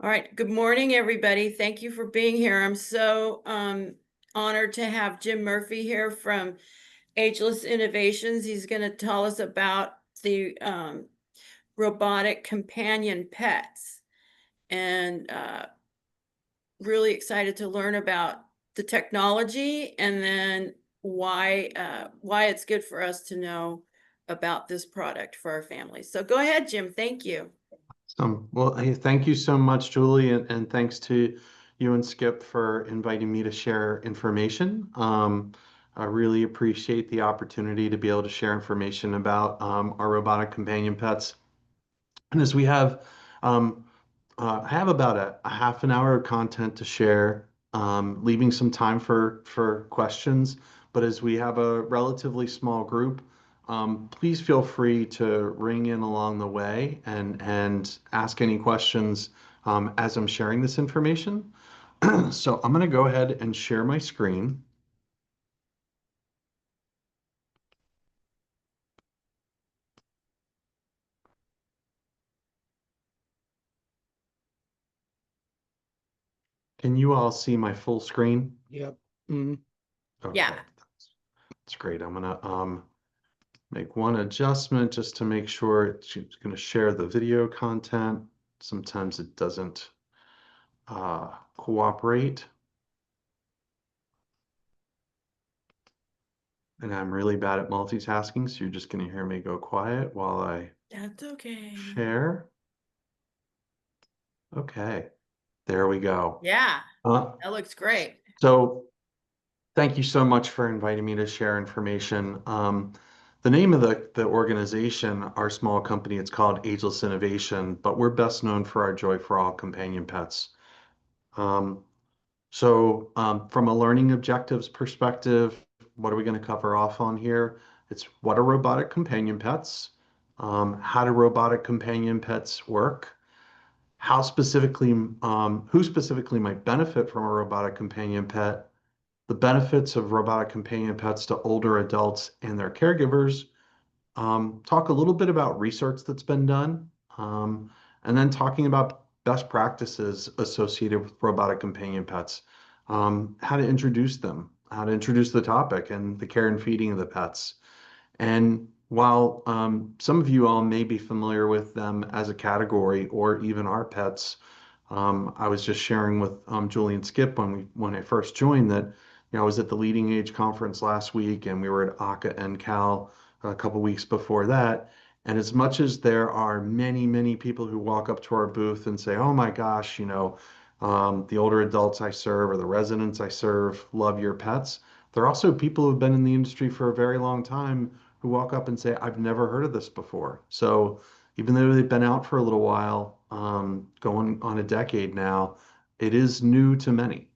All right. Good morning, everybody. Thank you for being here. I'm so honored to have Jim Murphy here from Ageless Innovations. He's going to tell us about the robotic companion pets, and really excited to learn about the technology and then why it's good for us to know about this product for our families. So go ahead, Jim. Thank you. Well, hey, thank you so much, Julie, and thanks to you and Skip for inviting me to share information. I really appreciate the opportunity to be able to share information about our robotic companion pets. And as we have, um, I have about a half an hour of content to share, leaving some time for questions. But as we have a relatively small group, please feel free to ring in along the way and ask any questions as I'm sharing this information. So I'm going to go ahead and share my screen. Can you all see my full screen? Yep. Mm. Yeah. Okay, that's great. I'm gonna make one adjustment just to make sure it's going to share the video content. Sometimes it doesn't cooperate. And I'm really bad at multitasking, so you're just going to hear me go quiet while I That's okay. share. Okay, there we go. Yeah, Uh, that looks great. so thank you so much for inviting me to share information. The name of the organization, our small company, it's called Ageless Innovation, but we're best known for our Joy for All companion pets. Um, from a learning objectives perspective, what are we going to cover off on here? It's what are robotic companion pets? How do robotic companion pets work? How specifically, who specifically might benefit from a robotic companion pet? The benefits of robotic companion pets to older adults and their caregivers, talk a little bit about research that's been done, um, and then talking about best practices associated with robotic companion pets, how to introduce them, how to introduce the topic and the care and feeding of the pets. And while some of you all may be familiar with them as a category or even our pets, I was just sharing with Julie and Skip when I first joined that I was at the Leading Age conference last week and we were at ACA and Cal a couple weeks before that. And as much as there are many, many people who walk up to our booth and say, "Oh my gosh, the older adults I serve or the residents I serve love your pets," there are also people who've been in the industry for a very long time who walk up and say, "I've never heard of this before." So even though they've been out for a little while, going on a decade now, it is new to many.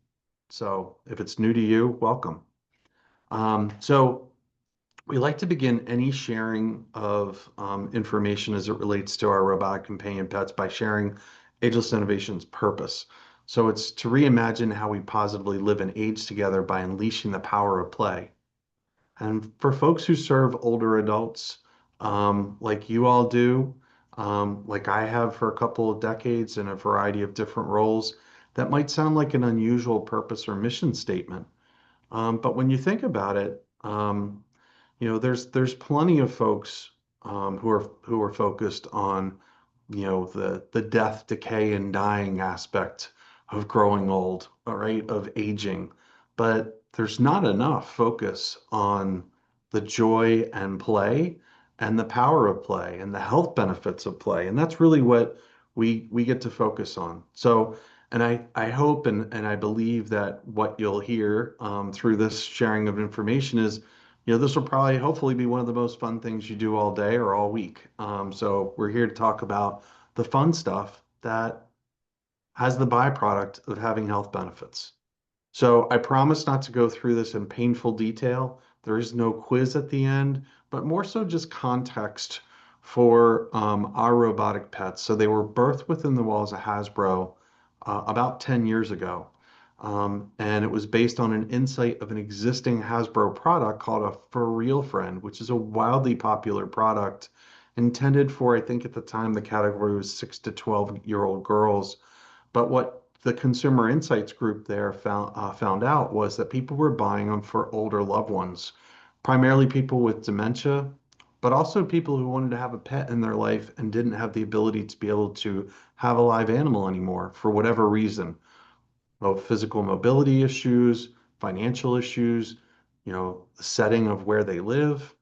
So if it's new to you, welcome. So we like to begin any sharing of information as it relates to our robotic companion pets by sharing Ageless Innovation's purpose. So it's to reimagine how we positively live and age together by unleashing the power of play. And for folks who serve older adults, like you all do, like I have for a couple of decades in a variety of different roles, that might sound like an unusual purpose or mission statement. But when you think about it, there's plenty of folks who are focused on the death, decay, and dying aspect of growing old, all right, of aging. But there's not enough focus on the joy and play and the power of play and the health benefits of play. And that's really what we get to focus on. So, and I hope and I believe that what you'll hear through this sharing of information is this will probably hopefully be one of the most fun things you do all day or all week. So we're here to talk about the fun stuff that has the byproduct of having health benefits. So I promise not to go through this in painful detail. There is no quiz at the end, but more so just context for our robotic pets. So they were birthed within the walls of Hasbro about 10 years ago. And it was based on an insight of an existing Hasbro product called a For Real Friend, which is a wildly popular product intended for, I think at the time, the category was 6 to 12-year-old girls. But what the consumer insights group there found out was that people were buying them for older loved ones, primarily people with dementia, but also people who wanted to have a pet in their life and didn't have the ability to be able to have a live animal anymore for whatever reason, physical mobility issues, financial issues, the setting of where they live.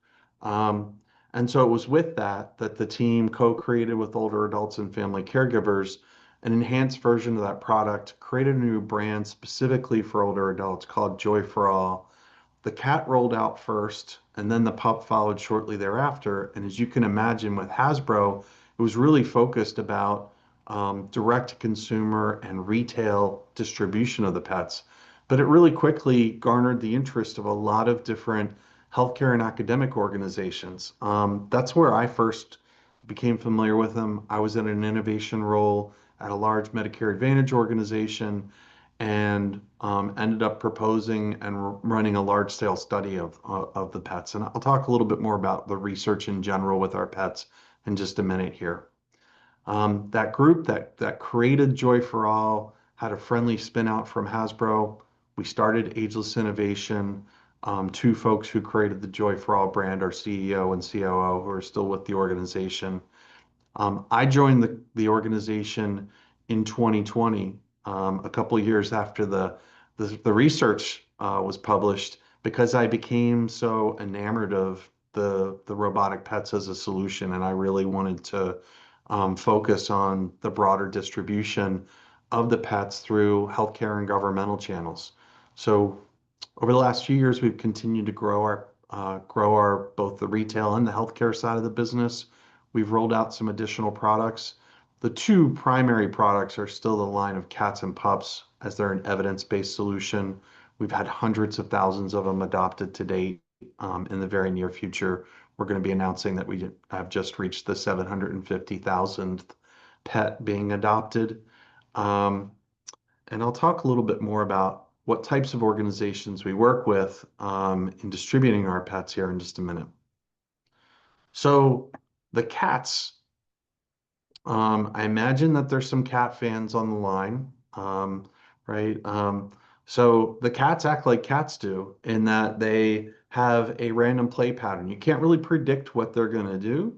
Um, and so it was with that the team co-created with older adults and family caregivers an enhanced version of that product, created a new brand specifically for older adults called Joy for All. The cat rolled out first, and then the pup followed shortly thereafter. And as you can imagine, with Hasbro, it was really focused about direct to consumer and retail distribution of the pets. But it really quickly garnered the interest of a lot of different healthcare and academic organizations. That's where I first became familiar with them. I was in an innovation role at a large Medicare Advantage organization and ended up proposing and running a large scale study of the pets. And I'll talk a little bit more about the research in general with our pets in just a minute here. That group that created Joy for All had a friendly spin out from Hasbro. We started Ageless Innovation. Two folks who created the Joy for All brand, our CEO and COO, who are still with the organization. I joined the organization in 2020, a couple of years after the research was published, because I became so enamored of the robotic pets as a solution, and I really wanted to focus on the broader distribution of the pets through healthcare and governmental channels. So over the last few years, we've continued to grow our both the retail and the healthcare side of the business. We've rolled out some additional products. The two primary products are still the line of cats and pups, as they're an evidence-based solution. We've had hundreds of thousands of them adopted to date. In the very near future, we're going to be announcing that we have just reached the 750,000th pet being adopted. Um, and I'll talk a little bit more about what types of organizations we work with in distributing our pets here in just a minute. So the cats, I imagine that there's some cat fans on the line, right? So the cats act like cats do in that they have a random play pattern. You can't really predict what they're going to do.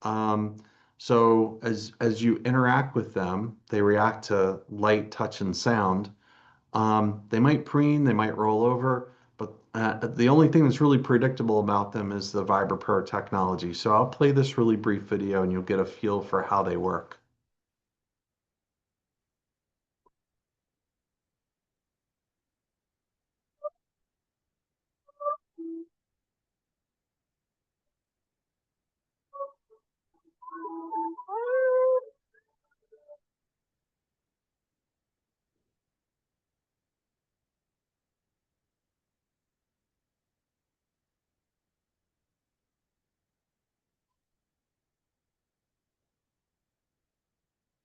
Um, so as you interact with them, they react to light, touch, and sound. They might preen, they might roll over, but the only thing that's really predictable about them is the VibraPro technology. So I'll play this really brief video and you'll get a feel for how they work.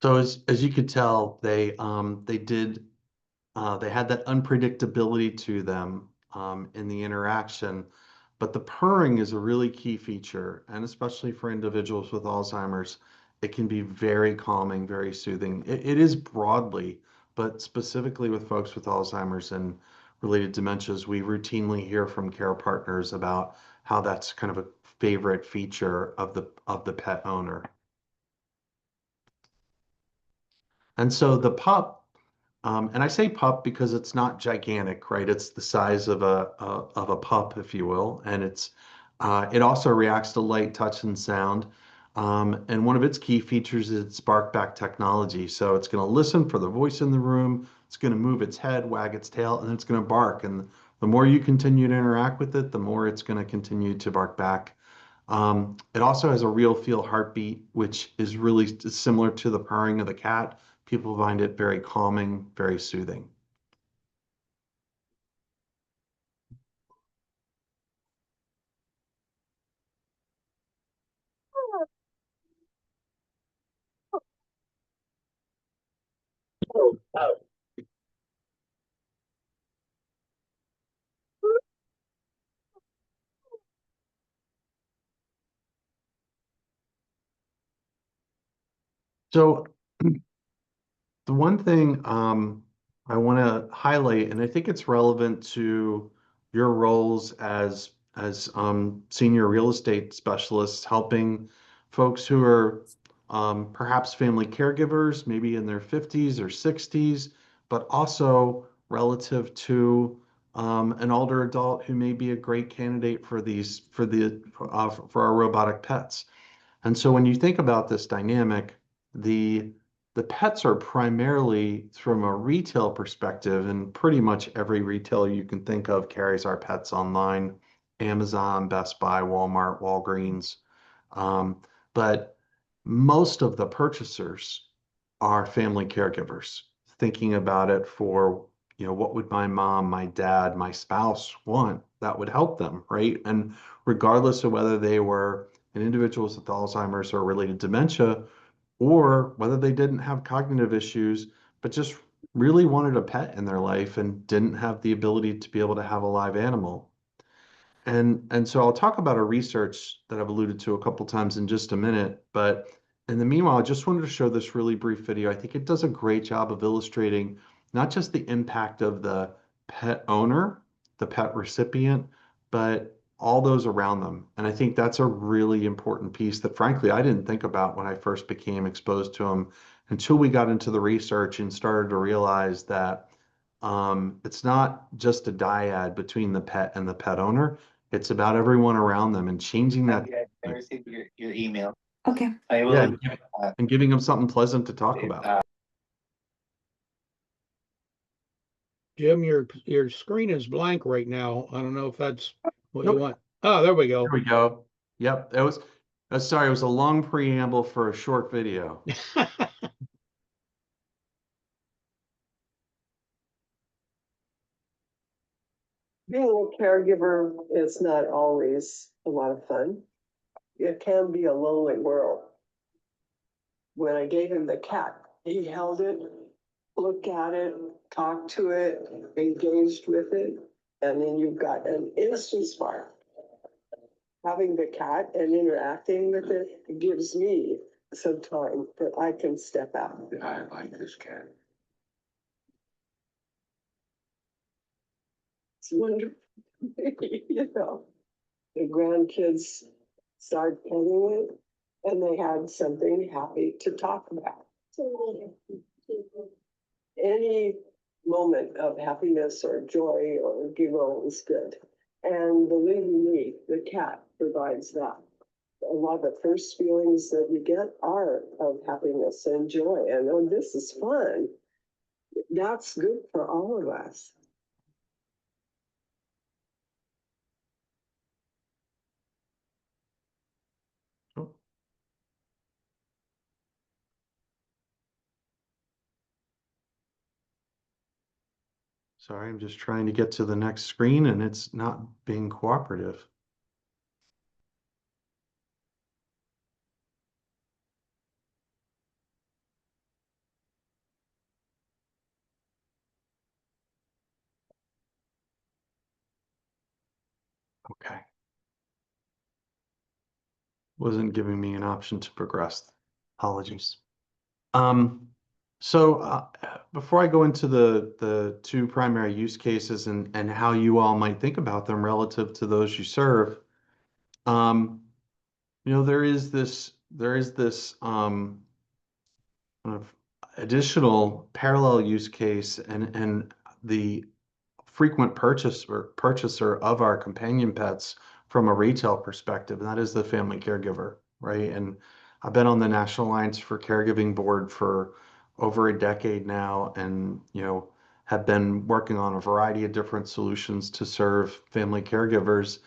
So as you could tell, they had that unpredictability to them in the interaction, but the purring is a really key feature, and especially for individuals with Alzheimer's, it can be very calming, very soothing. It is broadly, but specifically with folks with Alzheimer's and related dementias, we routinely hear from care partners about how that's kind of a favorite feature of the pet owner. And so the pup, and I say pup because it's not gigantic, right? It's the size of a pup, if you will, and it also reacts to light, touch, and sound. And one of its key features is its bark back technology. So it's going to listen for the voice in the room. It's going to move its head, wag its tail, and it's going to bark. And the more you continue to interact with it, the more it's going to continue to bark back. It also has a real feel heartbeat, which is really similar to the purring of the cat. People find it very calming, very soothing. So The one thing I want to highlight, and I think it's relevant to your roles as senior real estate specialists, helping folks who are perhaps family caregivers, maybe in their 50s or 60s, but also relative to an older adult who may be a great candidate for these for our robotic pets. And so when you think about this dynamic, the the pets are primarily from a retail perspective, and pretty much every retailer you can think of carries our pets online. Amazon, Best Buy, Walmart, Walgreens. Um, but most of the purchasers are family caregivers, thinking about it for, what would my mom, my dad, my spouse want that would help them, right? And regardless of whether they were an individual with Alzheimer's or related dementia, or whether they didn't have cognitive issues, but just really wanted a pet in their life and didn't have the ability to be able to have a live animal. And so I'll talk about a research that I've alluded to a couple times in just a minute, but in the meanwhile, I just wanted to show this really brief video. I think it does a great job of illustrating not just the impact of the pet owner, the pet recipient, but all those around them. And I think that's a really important piece that frankly I didn't think about when I first became exposed to them until we got into the research and started to realize that it's not just a dyad between the pet and the pet owner. It's about everyone around them and changing that. I received your email. Okay. I Yeah, will, and giving them something pleasant to talk about. Jim, your screen is blank right now. I don't know if that's what you Nope, want. Oh, there we there go. we go. Yep, sorry, it was a long preamble for a short video. Being a caregiver is not always a lot of fun. It can be a lonely world. When I gave him the cat, he held it, looked at it, talked to it, engaged with it, and then you've got an instant spark. Having the cat and interacting with it gives me some time that I can step out. I like this cat. It's wonderful. You know, the grandkids started petting it and they had something happy to talk about. Any moment of happiness or joy or giggle is good. And believe me, the cat provides that. A lot of the first feelings that you get are of happiness and joy. And oh, this is fun. That's good for all of us. Oh, sorry, I'm just trying to get to the next screen and it's not being cooperative. Okay. Wasn't giving me an option to progress. Apologies. Um, so before I go into the two primary use cases and how you all might think about them relative to those you serve, um, there is this kind of additional parallel use case and the frequent purchaser of our companion pets from a retail perspective, and that is the family caregiver, right? And I've been on the National Alliance for Caregiving board for over a decade now, and have been working on a variety of different solutions to serve family caregivers.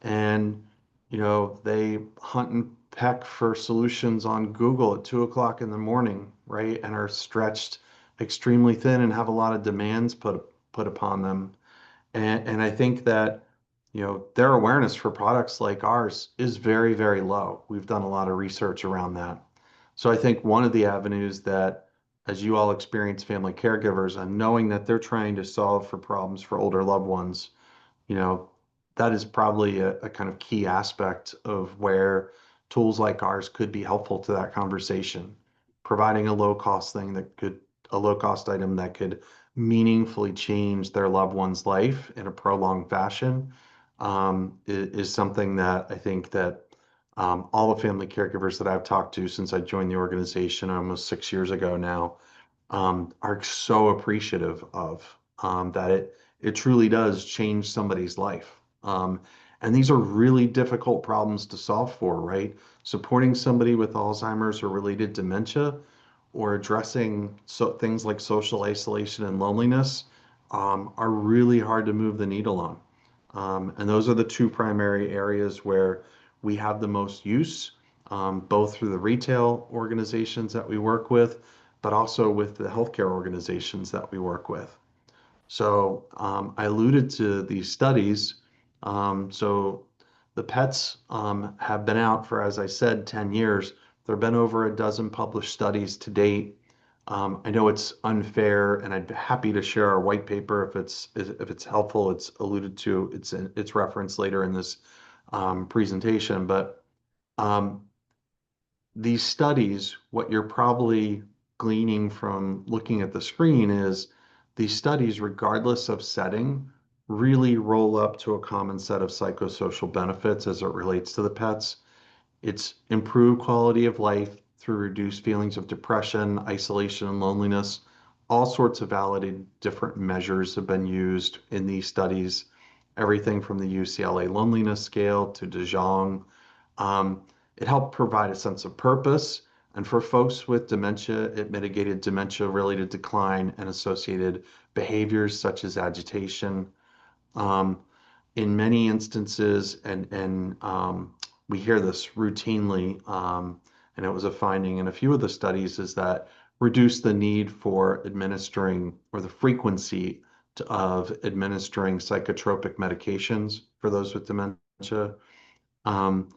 And they hunt and peck for solutions on Google at 2 o'clock in the morning, right? And are stretched extremely thin and have a lot of demands put upon them. And I think that, their awareness for products like ours is very, very low. We've done a lot of research around that. So I think one of the avenues that, as you all experience family caregivers and knowing that they're trying to solve for problems for older loved ones, you know, that is probably a kind of key aspect of where tools like ours could be helpful to that conversation, providing a low cost thing that could a low-cost item that could meaningfully change their loved one's life in a prolonged fashion, is something that I think that all the family caregivers that I've talked to since I joined the organization almost 6 years ago now, are so appreciative of, that it truly does change somebody's life. And these are really difficult problems to solve for, right? Supporting somebody with Alzheimer's or related dementia, or addressing things like social isolation and loneliness, are really hard to move the needle on. And those are the two primary areas where we have the most use, both through the retail organizations that we work with, but also with the healthcare organizations that we work with. So I alluded to these studies. So the pets have been out for, as I said, 10 years. There have been over a dozen published studies to date. I know it's unfair, and I'd be happy to share our white paper if it's helpful. It's alluded to, it's referenced later in this presentation. But um, these studies, what you're probably gleaning from looking at the screen is these studies, regardless of setting, really roll up to a common set of psychosocial benefits as it relates to the pets. It's improved quality of life through reduced feelings of depression, isolation, and loneliness. All sorts of validated different measures have been used in these studies, everything from the UCLA loneliness scale to De Jong. Um, it helped provide a sense of purpose. And for folks with dementia, it mitigated dementia-related decline and associated behaviors such as agitation. Um, in many instances, and we hear this routinely, and it was a finding in a few of the studies, is that reduce the need for administering, or the frequency of administering psychotropic medications for those with dementia. Um,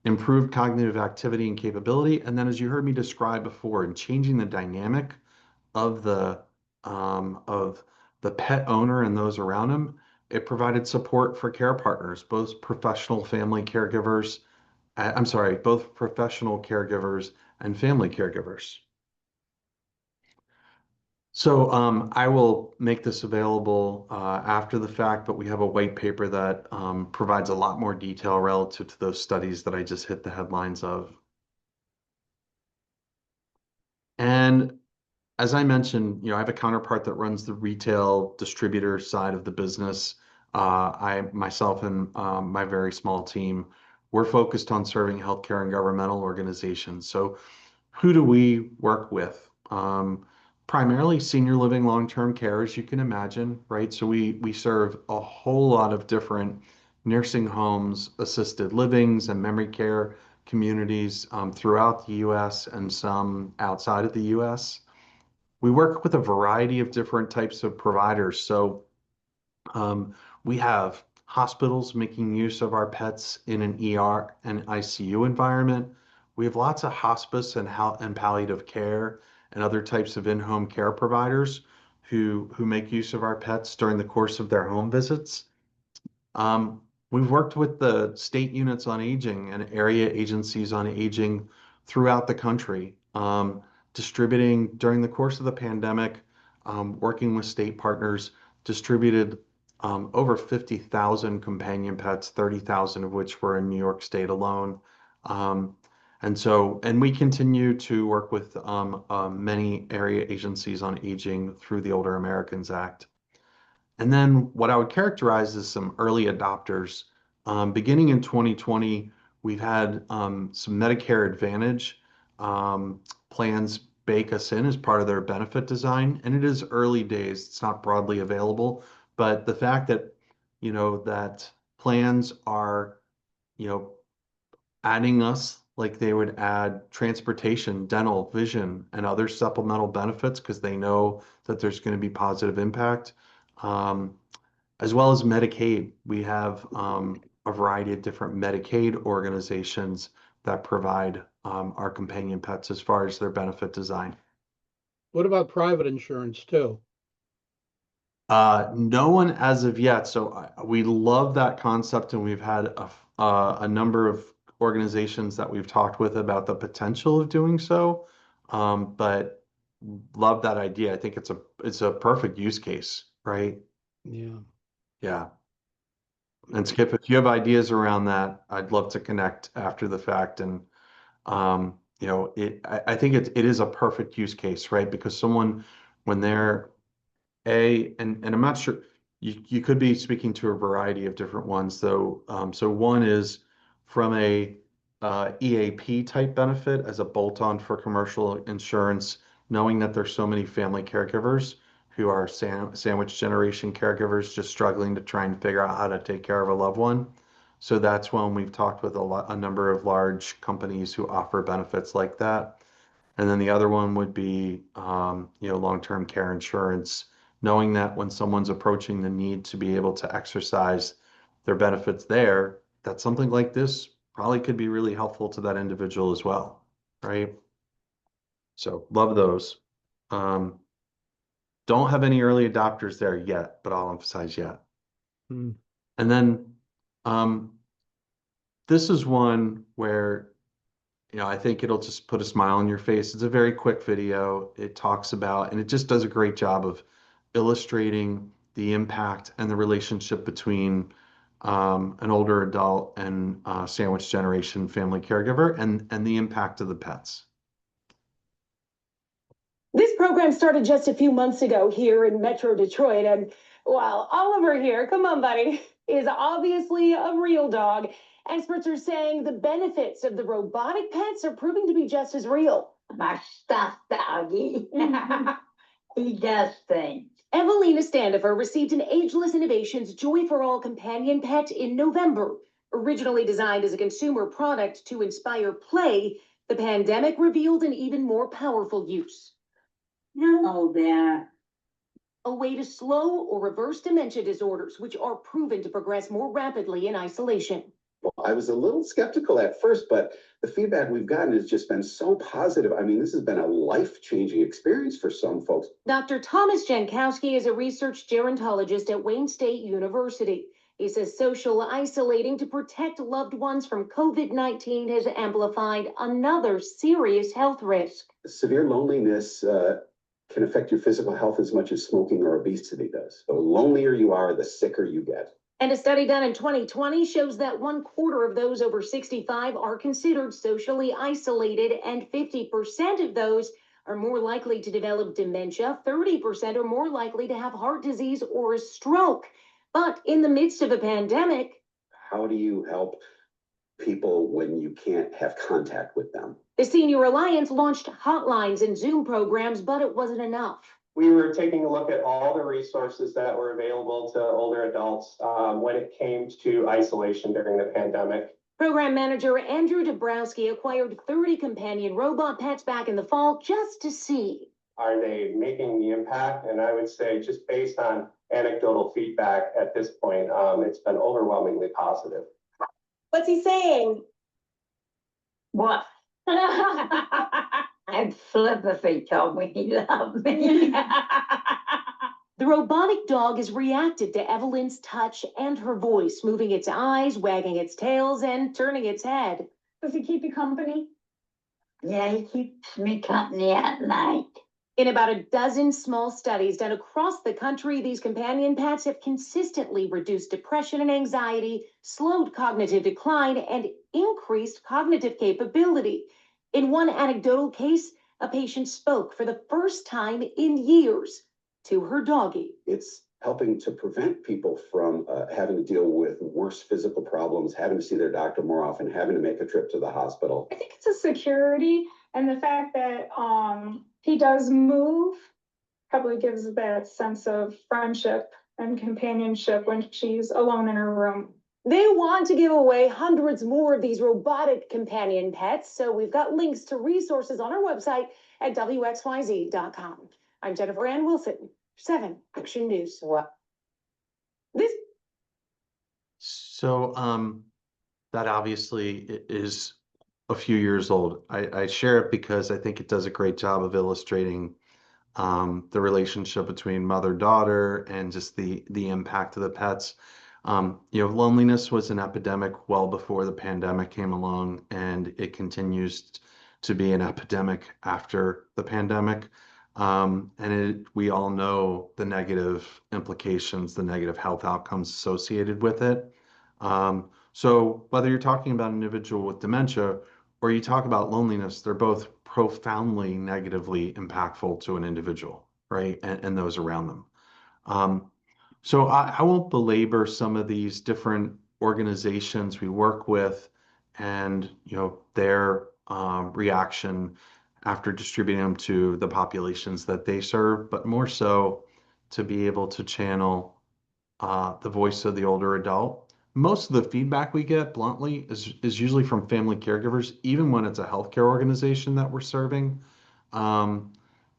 improved cognitive activity and capability, and then, as you heard me describe before, in changing the dynamic of the pet owner and those around him, it provided support for care partners, both professional family caregivers, I'm sorry, both professional caregivers and family caregivers. So I will make this available after the fact, but we have a white paper that provides a lot more detail relative to those studies that I just hit the headlines of. And as I mentioned, I have a counterpart that runs the retail distributor side of the business. I myself and my very small team, we're focused on serving healthcare and governmental organizations. So who do we work with? Primarily senior living long-term care, as you can imagine, right? So we serve a whole lot of different nursing homes, assisted livings, and memory care communities throughout the U.S. and some outside of the U.S. We work with a variety of different types of providers. So um, we have hospitals making use of our pets in an ER and ICU environment. We have lots of hospice and palliative care and other types of in-home care providers who make use of our pets during the course of their home visits. We've worked with the state units on aging and area agencies on aging throughout the country, distributing during the course of the pandemic, working with state partners, distributed over 50,000 companion pets, 30,000 of which were in New York State alone. And we continue to work with many area agencies on aging through the Older Americans Act. And then what I would characterize as some early adopters. Beginning in 2020, we've had some Medicare Advantage plans bake us in as part of their benefit design. And it is early days, it's not broadly available. But the fact that, that plans are, you know, adding us like they would add transportation, dental, vision, and other supplemental benefits because they know that there's going to be positive impact. Um, as well as Medicaid. We have a variety of different Medicaid organizations that provide our companion pets as far as their benefit design. What about private insurance too? No one as of yet. So we love that concept, and we've had a number of organizations that we've talked with about the potential of doing so. But love that idea. I think it's a perfect use case, right? Yeah. Yeah. And Skip, if you have ideas around that, I'd love to connect after the fact. And I think it is a perfect use case, right? Because someone, when they're and I'm not sure, you could be speaking to a variety of different ones, though. So one is from a EAP type benefit as a bolt-on for commercial insurance, knowing that there's so many family caregivers who are sandwich generation caregivers just struggling to try and figure out how to take care of a loved one. So that's when we've talked with a number of large companies who offer benefits like that. And then the other one would be, long-term care insurance, knowing that when someone's approaching the need to be able to exercise their benefits there, that something like this probably could be really helpful to that individual as well, right? So love those. Um, don't have any early adopters there yet, but I'll emphasize yet. Hmm. And then this is one where I think it'll just put a smile on your face. It's a very quick video. It talks about, and it just does a great job of illustrating the impact and the relationship between an older adult and sandwich generation family caregiver and the impact of the pets. This program started just a few months ago here in Metro Detroit, and while Oliver here, come on, buddy, is obviously a real dog, experts are saying the benefits of the robotic pets are proving to be just as real. My stuffed doggy. He does things. Evelina Standifer received an Ageless Innovations Joy for All companion pet in November. Originally designed as a consumer product to inspire play, the pandemic revealed an even more powerful use. No, there. A way to slow or reverse dementia disorders, which are proven to progress more rapidly in isolation. Well, I was a little skeptical at first, but the feedback we've gotten has just been so positive. I mean, this has been a life-changing experience for some folks. Dr. Thomas Jankowski is a research gerontologist at Wayne State University. He says social isolating to protect loved ones from COVID-19 has amplified another serious health risk. Severe loneliness can affect your physical health as much as smoking or obesity does. The lonelier you are, the sicker you get. And a study done in 2020 shows that 1/4 of those over 65 are considered socially isolated, and 50% of those are more likely to develop dementia. 30% are more likely to have heart disease or a stroke. But in the midst of a pandemic, How do you help people when you can't have contact with them? the Senior Alliance launched hotlines and Zoom programs, but it wasn't enough. We were taking a look at all the resources that were available to older adults when it came to isolation during the pandemic. Program manager Andrew Dabrowski acquired 30 companion robot pets back in the fall just to see. Are they making the impact? And I would say, just based on anecdotal feedback at this point, it's been overwhelmingly positive. What's he saying? What? And Flipperfy told me he loved me. The robotic dog has reacted to Evelyn's touch and her voice, moving its eyes, wagging its tails, and turning its head. Does he keep you company? Yeah, he keeps me company at night. In about a dozen small studies done across the country, these companion pets have consistently reduced depression and anxiety, slowed cognitive decline, and increased cognitive capability. In one anecdotal case, a patient spoke for the first time in years to her doggie. It's helping to prevent people from having to deal with worse physical problems, having to see their doctor more often, having to make a trip to the hospital. I think it's a security, and the fact that he does move probably gives that sense of friendship and companionship when she's alone in her room. They want to give away hundreds more of these robotic companion pets, so we've got links to resources on our website at wxyz.com. I'm Jennifer Ann Wilson, 7 Action News. What? This So that obviously is a few years old. I share it because I think it does a great job of illustrating the relationship between mother-daughter and just the impact of the pets. Loneliness was an epidemic well before the pandemic came along, and it continues to be an epidemic after the pandemic. We all know the negative implications, the negative health outcomes associated with it. So whether you're talking about an individual with dementia or you talk about loneliness, they're both profoundly negatively impactful to an individual, right? And those around them. Um, so I won't belabor some of these different organizations we work with and, their reaction after distributing them to the populations that they serve, but more so to be able to channel the voice of the older adult. Most of the feedback we get, bluntly, is usually from family caregivers, even when it's a healthcare organization that we're serving. Um,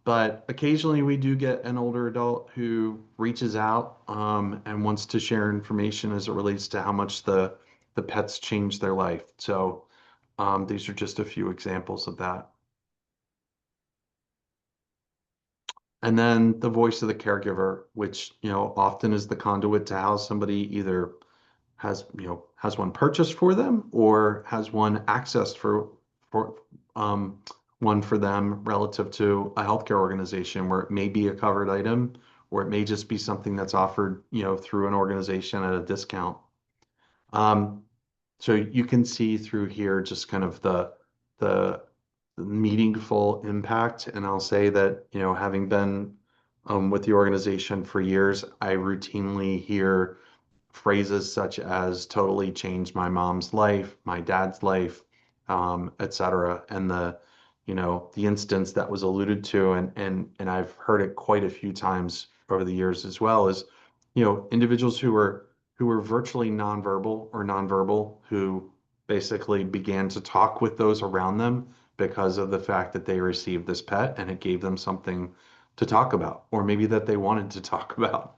but occasionally we do get an older adult who reaches out and wants to share information as it relates to how much the pets changed their life. So these are just a few examples of that. And then the voice of the caregiver, which, often is the conduit to how somebody either has one purchased for them or has one accessed for um, one for them relative to a healthcare organization where it may be a covered item or it may just be something that's offered, through an organization at a discount. Um, so you can see through here just kind of the meaningful impact. And I'll say that, having been with the organization for years, I routinely hear phrases such as totally changed my mom's life, my dad's life, et cetera. And the instance that was alluded to, and I've heard it quite a few times over the years as well, is, individuals who were virtually nonverbal, who basically began to talk with those around them because of the fact that they received this pet and it gave them something to talk about, or maybe that they wanted to talk about.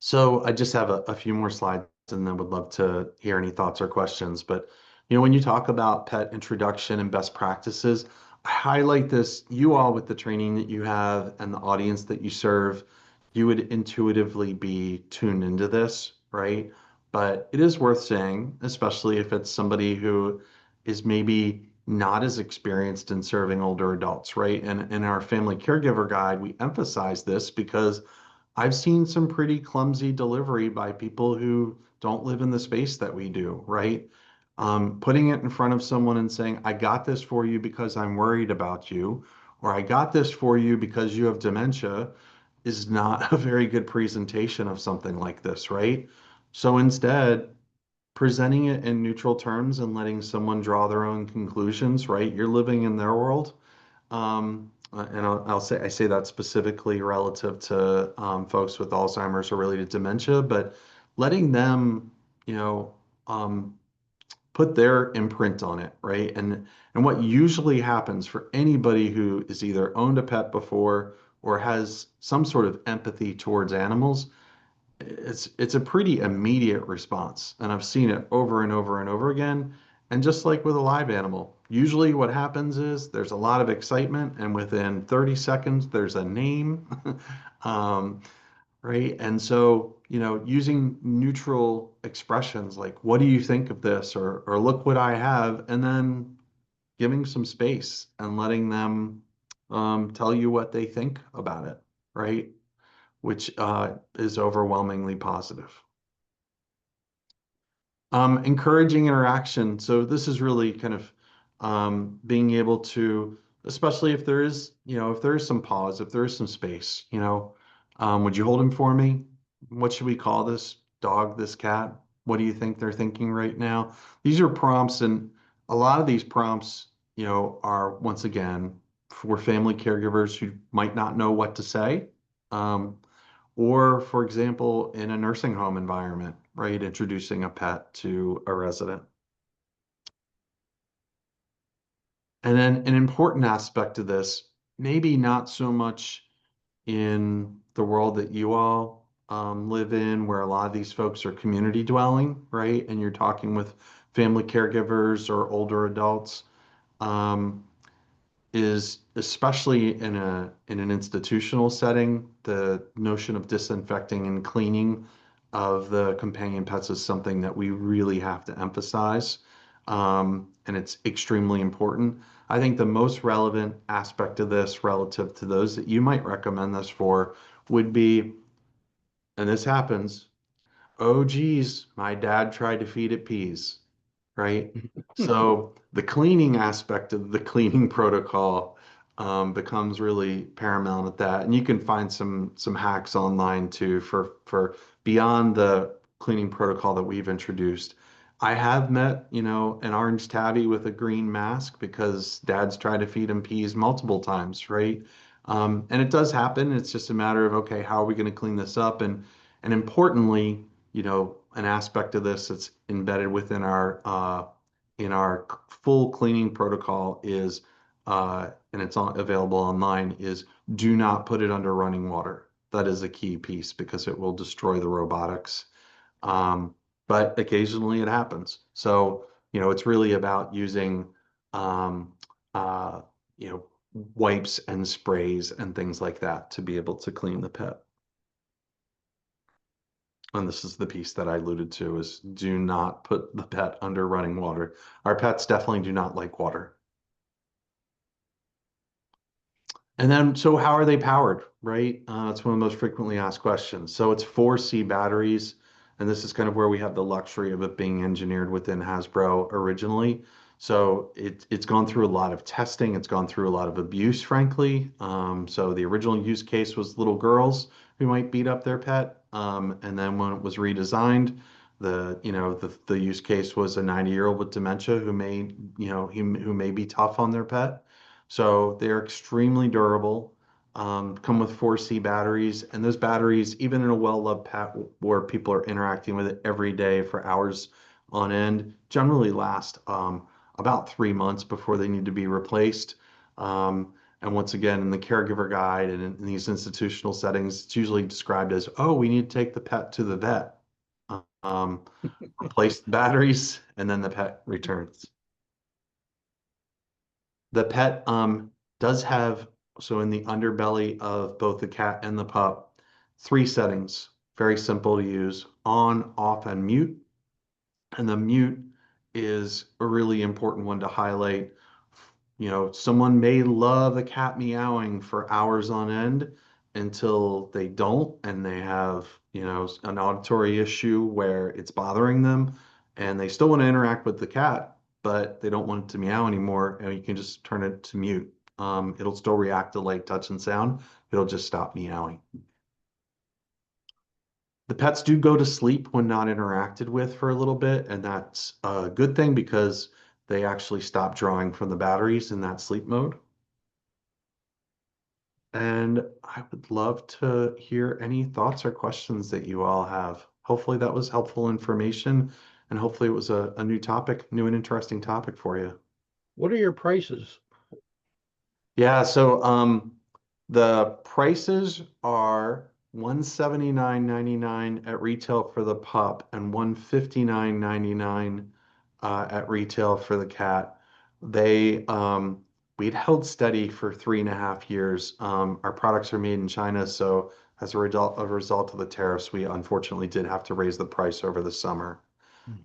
So I just have a few more slides and then would love to hear any thoughts or questions. But, when you talk about pet introduction and best practices, I highlight this, you all with the training that you have and the audience that you serve, you would intuitively be tuned into this, right? But it is worth saying, especially if it's somebody who is maybe not as experienced in serving older adults, right? And in our family caregiver guide, we emphasize this because I've seen some pretty clumsy delivery by people who don't live in the space that we do, right? Putting it in front of someone and saying, I got this for you because I'm worried about you, or I got this for you because you have dementia, is not a very good presentation of something like this, right? So instead, presenting it in neutral terms and letting someone draw their own conclusions, right? You're living in their world. And I say that specifically relative to folks with Alzheimer's or related dementia, but letting them, you know, um, put their imprint on it, right? And what usually happens for anybody who is either owned a pet before or has some sort of empathy towards animals, it's a pretty immediate response. And I've seen it over and over and over again. And just like with a live animal, usually what happens is there's a lot of excitement, and within 30 seconds, there's a name. um, right? And so, using neutral expressions like, what do you think of this? Or look what I have, and then giving some space and letting them tell you what they think about it, right? Which is overwhelmingly positive. Encouraging interaction. So this is really kind of being able to, especially if there is, if there is some pause, if there is some space, would you hold him for me? What should we call this dog, this cat? What do you think they're thinking right now? These are prompts, and a lot of these prompts, are once again for family caregivers who might not know what to say. Um, or, for example, in a nursing home environment, right? Introducing a pet to a resident. And then an important aspect of this, maybe not so much in the world that you all live in, where a lot of these folks are community dwelling, right? And you're talking with family caregivers or older adults. Um, is especially in an institutional setting, the notion of disinfecting and cleaning of the companion pets is something that we really have to emphasize. and it's extremely important. I think the most relevant aspect of this relative to those that you might recommend this for would be, and this happens, oh geez, my dad tried to feed it peas, right? So the cleaning aspect of the cleaning protocol becomes really paramount at that. And you can find some hacks online too for beyond the cleaning protocol that we've introduced. I have met, an orange tabby with a green mask because dad's tried to feed him peas multiple times, right? And it does happen. It's just a matter of, okay, how are we going to clean this up? And importantly, an aspect of this that's embedded within our full cleaning protocol is, and it's available online, is do not put it under running water. That is a key piece because it will destroy the robotics. Um, but occasionally it happens. So, it's really about using, um, uh, you know, wipes and sprays and things like that to be able to clean the pet. And this is the piece that I alluded to is do not put the pet under running water. Our pets definitely do not like water. And then, so how are they powered, right? It's one of the most frequently asked questions. So it's 4C batteries, and this is kind of where we have the luxury of it being engineered within Hasbro originally. So it's gone through a lot of testing. It's gone through a lot of abuse, frankly. So the original use case was little girls who might beat up their pet. And then when it was redesigned, the use case was a 90-year-old with dementia who may be tough on their pet. So they're extremely durable, come with 4C batteries, and those batteries, even in a well-loved pet where people are interacting with it every day for hours on end, generally last about 3 months before they need to be replaced. And once again, in the caregiver guide and in these institutional settings, it's usually described as, oh, we need to take the pet to the vet, um, replace the batteries, and then the pet returns. The pet does have, so in the underbelly of both the cat and the pup, 3 settings, very simple to use, on, off, and mute. And the mute is a really important one to highlight. Someone may love a cat meowing for hours on end until they don't, and they have, an auditory issue where it's bothering them, and they still want to interact with the cat, but they don't want it to meow anymore, and you can just turn it to mute. It'll still react to light, touch, and sound. It'll just stop meowing. The pets do go to sleep when not interacted with for a little bit, and that's a good thing because they actually stop drawing from the batteries in that sleep mode. And I would love to hear any thoughts or questions that you all have. Hopefully that was helpful information, and hopefully it was a new topic, new and interesting topic for you. What are your prices? Yeah, so the prices are $179.99 at retail for the pup and $159.99 at retail for the cat. We'd held steady for 3.5 years. Our products are made in China, so as a result of the tariffs, we unfortunately did have to raise the price over the summer.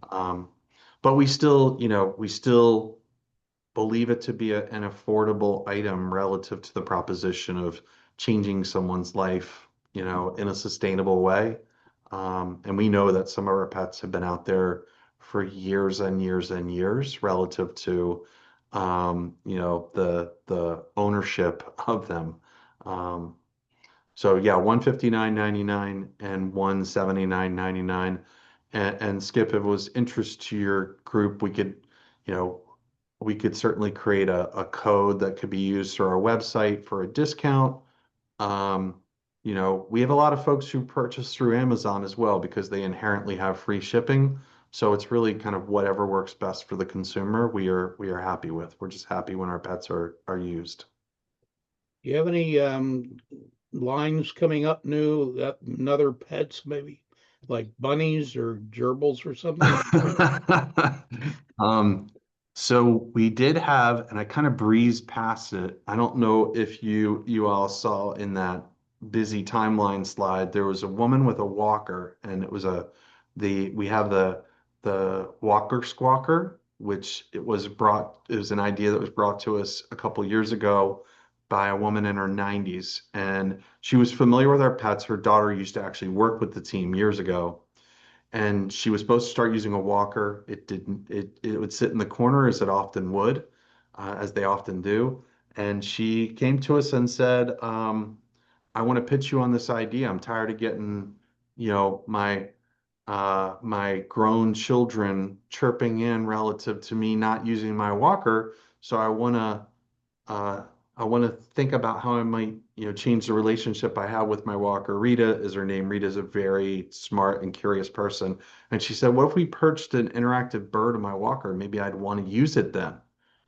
Um, but we still believe it to be an affordable item relative to the proposition of changing someone's life, in a sustainable way. And we know that some of our pets have been out there for years and years and years relative to, the ownership of them. Um, so yeah, 159.99 and 179.99. And Skip, if it was interest to your group, you know, we could certainly create a code that could be used through our website for a discount. Um, we have a lot of folks who purchase through Amazon as well because they inherently have free shipping. So it's really kind of whatever works best for the consumer. We are happy with. We're just happy when our pets are used. Do you have any lines coming up new, another pets maybe, like bunnies or gerbils or something? Um, so we did have, and I kind of breezed past it. I don't know if you all saw in that busy timeline slide, there was a woman with a walker, and it was we have the walker squawker, which it was an idea that was brought to us a couple years ago by a woman in her 90s. And she was familiar with our pets. Her daughter used to actually work with the team years ago. And she was supposed to start using a walker. It didn't, it would sit in the corner as it often would, as they often do. And she came to us and said, I want to pitch you on this idea. I'm tired of getting, my grown children chirping in relative to me not using my walker. So uh, I want to think about how I might, change the relationship I have with my walker. Rita is her name. Rita is a very smart and curious person. And she said, what if we perched an interactive bird in my walker? Maybe I'd want to use it then.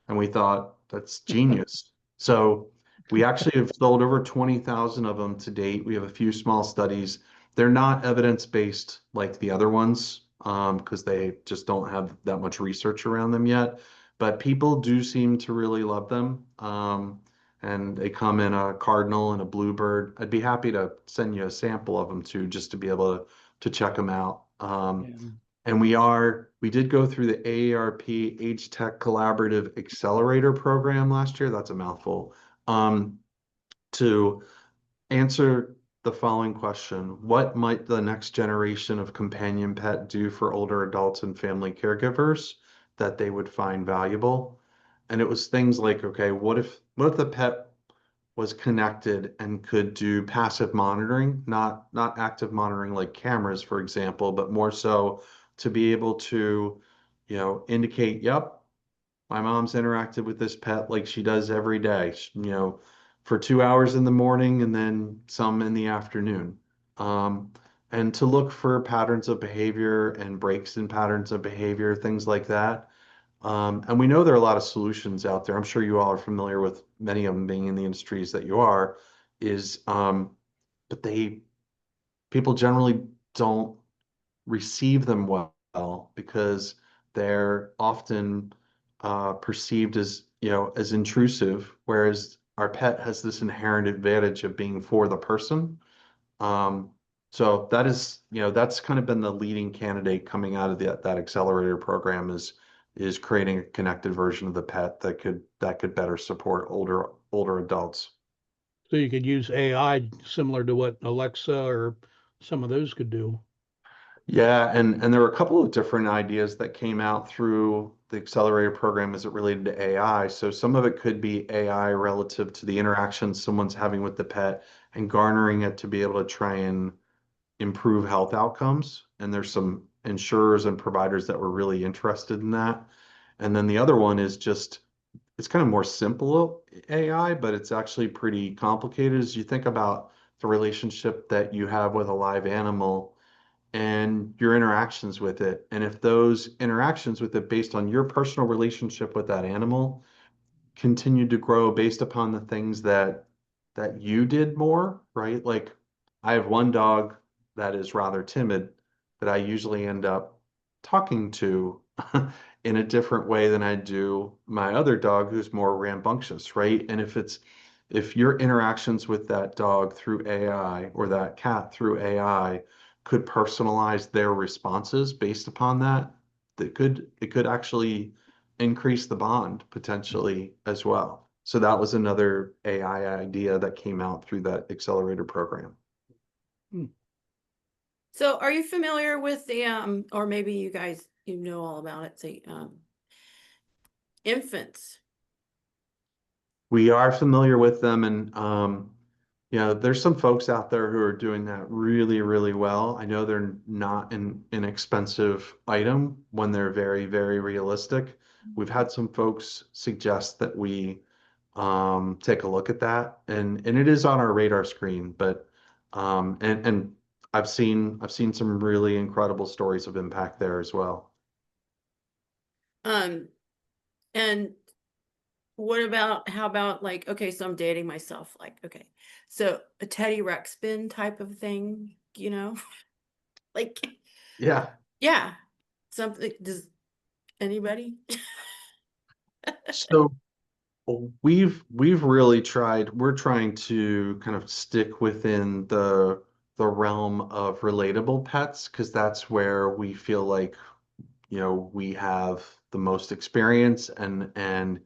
And we thought, that's genius. So we actually have sold over 20,000 of them to date. We have a few small studies. They're not evidence-based like the other ones, because they just don't have that much research around them yet. But people do seem to really love them. And they come in a cardinal and a bluebird. I'd be happy to send you a sample of them too, just to be able to check them out. Yeah. And we did go through the AARP Age Tech Collaborative Accelerator Program last year. That's a mouthful. To answer the following question: what might the next generation of companion pet do for older adults and family caregivers that they would find valuable? And it was things like, okay, what if the pet was connected and could do passive monitoring, not active monitoring like cameras, for example, but more so to be able to, indicate, yep, my mom's interacted with this pet like she does every day, for 2 hours in the morning and then some in the afternoon. Um, and to look for patterns of behavior and breaks in patterns of behavior, things like that. And we know there are a lot of solutions out there. I'm sure you all are familiar with many of them being in the industries that you are, but people generally don't receive them well because they're often perceived as, as intrusive, whereas our pet has this inherent advantage of being for the person. Um, so that's kind of been the leading candidate coming out of that accelerator program is creating a connected version of the pet that could better support older adults. So you could use AI similar to what Alexa or some of those could do. Yeah, and there were a couple of different ideas that came out through the accelerator program as it related to AI. So some of it could be AI relative to the interaction someone's having with the pet and garnering it to be able to try and improve health outcomes. And there's some insurers and providers that were really interested in that. And then the other one is just, it's kind of more simple AI, but it's actually pretty complicated as you think about the relationship that you have with a live animal and your interactions with it. And if those interactions with it based on your personal relationship with that animal continued to grow based upon the things that you did more, right? Like I have one dog that is rather timid that I usually end up talking to in a different way than I do my other dog who's more rambunctious, right? And if your interactions with that dog through AI or that cat through AI could personalize their responses based upon that, it could actually increase the bond potentially as well. So that was another AI idea that came out through that accelerator program. So are you familiar with the, or maybe you guys, know all about it, the, infants? We are familiar with them, and there's some folks out there who are doing that really, really well. I know they're not an inexpensive item when they're very, very realistic. We've had some folks suggest that we take a look at that, and it is on our radar screen. But and I've seen some really incredible stories of impact there as well. Um, and how about like, okay, so I'm dating myself, like, okay, so a Teddy Ruxpin type of thing, like, Yeah. yeah, something, does anybody? So we've really tried. We're trying to kind of stick within the realm of relatable pets because that's where we feel like we have the most experience, and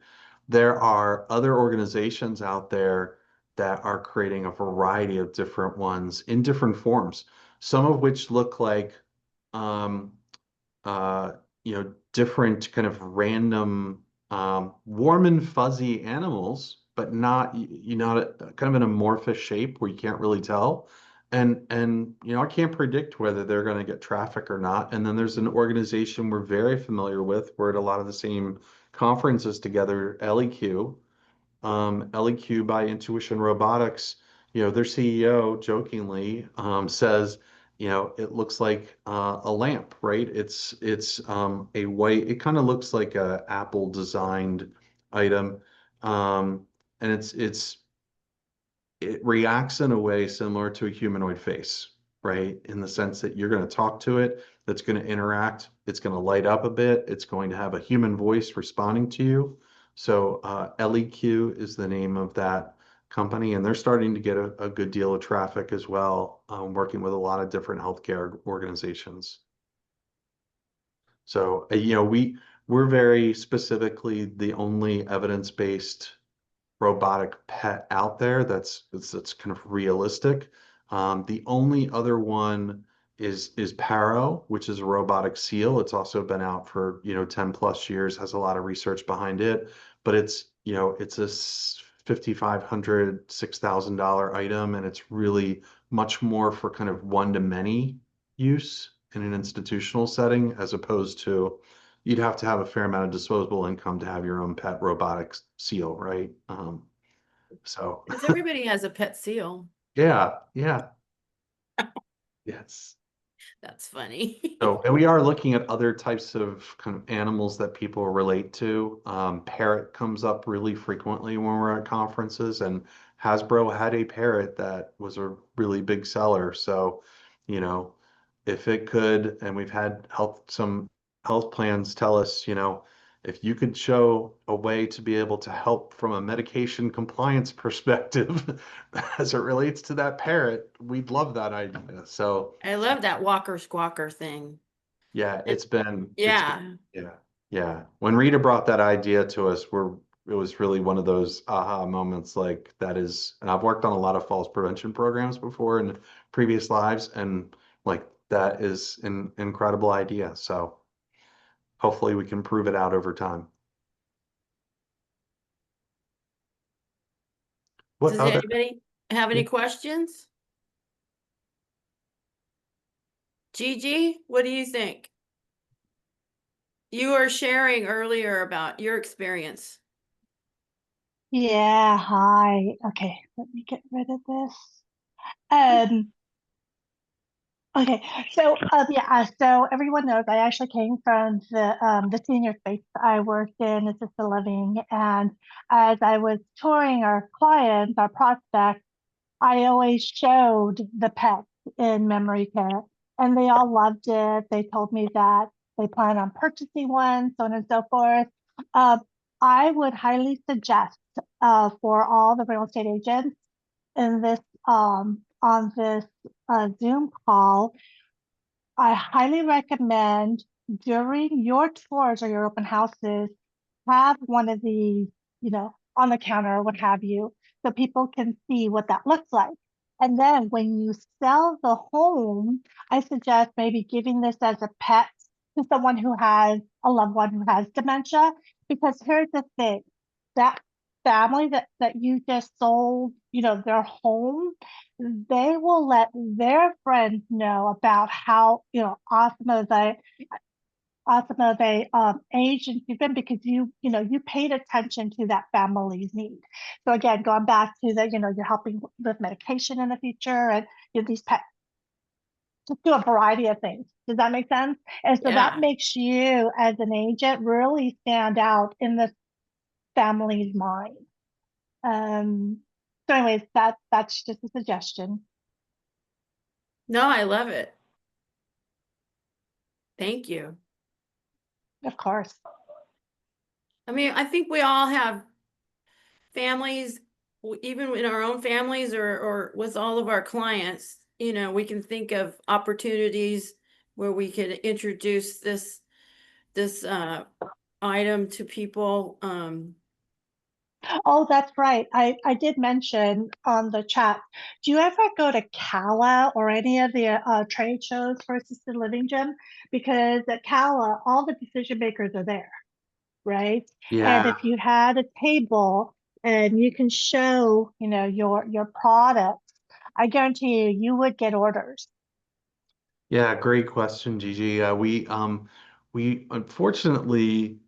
there are other organizations out there that are creating a variety of different ones in different forms, some of which look like um, different kind of random, warm and fuzzy animals, but not, kind of an amorphous shape where you can't really tell. And I can't predict whether they're going to get traffic or not. And then there's an organization we're very familiar with. We're at a lot of the same conferences together, LEQ. LEQ by Intuition Robotics, their CEO jokingly says, it looks like a lamp, right? It's a white, it kind of looks like a Apple designed item. And it reacts in a way similar to a humanoid face, right? In the sense that you're going to talk to it, that's going to interact, it's going to light up a bit, it's going to have a human voice responding to you. So LEQ is the name of that company, and they're starting to get a good deal of traffic as well, working with a lot of different healthcare organizations. So, we're very specifically the only evidence-based robotic pet out there that's kind of realistic. The only other one is Paro, which is a robotic seal. It's also been out for 10 plus years, has a lot of research behind it, but it's a $5,500, $6,000 item, and it's really much more for kind of one-to-many use in an institutional setting, as opposed to you'd have to have a fair amount of disposable income to have your own pet robotic seal, right? So Because everybody has a pet seal. yeah, yes. That's funny. So, and we are looking at other types of kind of animals that people relate to. Parrot comes up really frequently when we're at conferences, and Hasbro had a parrot that was a really big seller. So, if it could, and we've had some health plans tell us, if you could show a way to be able to help from a medication compliance perspective as it relates to that parrot, we'd love that idea. So, I love that walker squawker thing. yeah, Yeah. yeah. When Rita brought that idea to us, it was really one of those aha moments, like that is, and I've worked on a lot of falls prevention programs before in previous lives, and like that is an incredible idea. So hopefully we can prove it out over time. What Does other? anybody have any Yeah. questions? Gigi, what do you think? You were sharing earlier about your experience. Yeah, hi. Okay, let me get rid of this. Um, okay, so everyone knows I actually came from the senior space. I worked in assisted living, and as I was touring our clients, our prospects, I always showed the pets in memory care, and they all loved it. They told me that they plan on purchasing one, so on and so forth. Uh, I would highly suggest for all the real estate agents in this on this Zoom call, I highly recommend during your tours or your open houses, have one of these, on the counter or what have you, so people can see what that looks like. And then when you sell the home, I suggest maybe giving this as a pet to someone who has a loved one who has dementia. Because here's the thing, that family that you just sold, their home, they will let their friends know about how, awesome of a agent you've been, because you paid attention to that family's need. So again, going back to you're helping with medication in the future, and these pets just do a variety of things. Does that make sense? And so that Yeah. makes you as an agent really stand out in the family's mind. So anyways, that's just a suggestion. No, I love it. Thank you. Of course. I mean, I think we all have families, even in our own families or with all of our clients, we can think of opportunities where we could introduce this item to people. Oh, that's right. I did mention on the chat. Do you ever go to CALA or any of the trade shows for assisted living, Jim? Because at CALA, all the decision makers are there, right? And Yeah, if you had a table and you can show, you know, your products, I guarantee you would get orders. yeah, great question, Gigi. We unfortunately,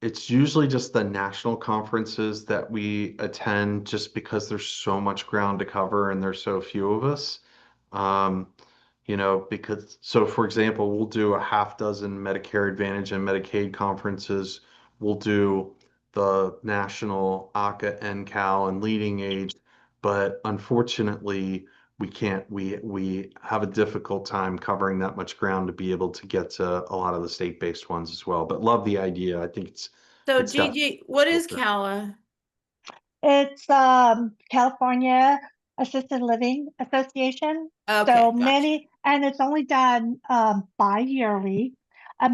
it's usually just the national conferences that we attend just because there's so much ground to cover and there's so few of us. Um, because so for example, we'll do a half dozen Medicare Advantage and Medicaid conferences. We'll do the national ACA, NCAL, and Leading Age, but unfortunately, we have a difficult time covering that much ground to be able to get to a lot of the state-based ones as well. But love the idea. I think So it's definitely Gigi, what is there. CALA? It's California Assisted Living Association. Okay, So gotcha. many, and it's only done bi-yearly,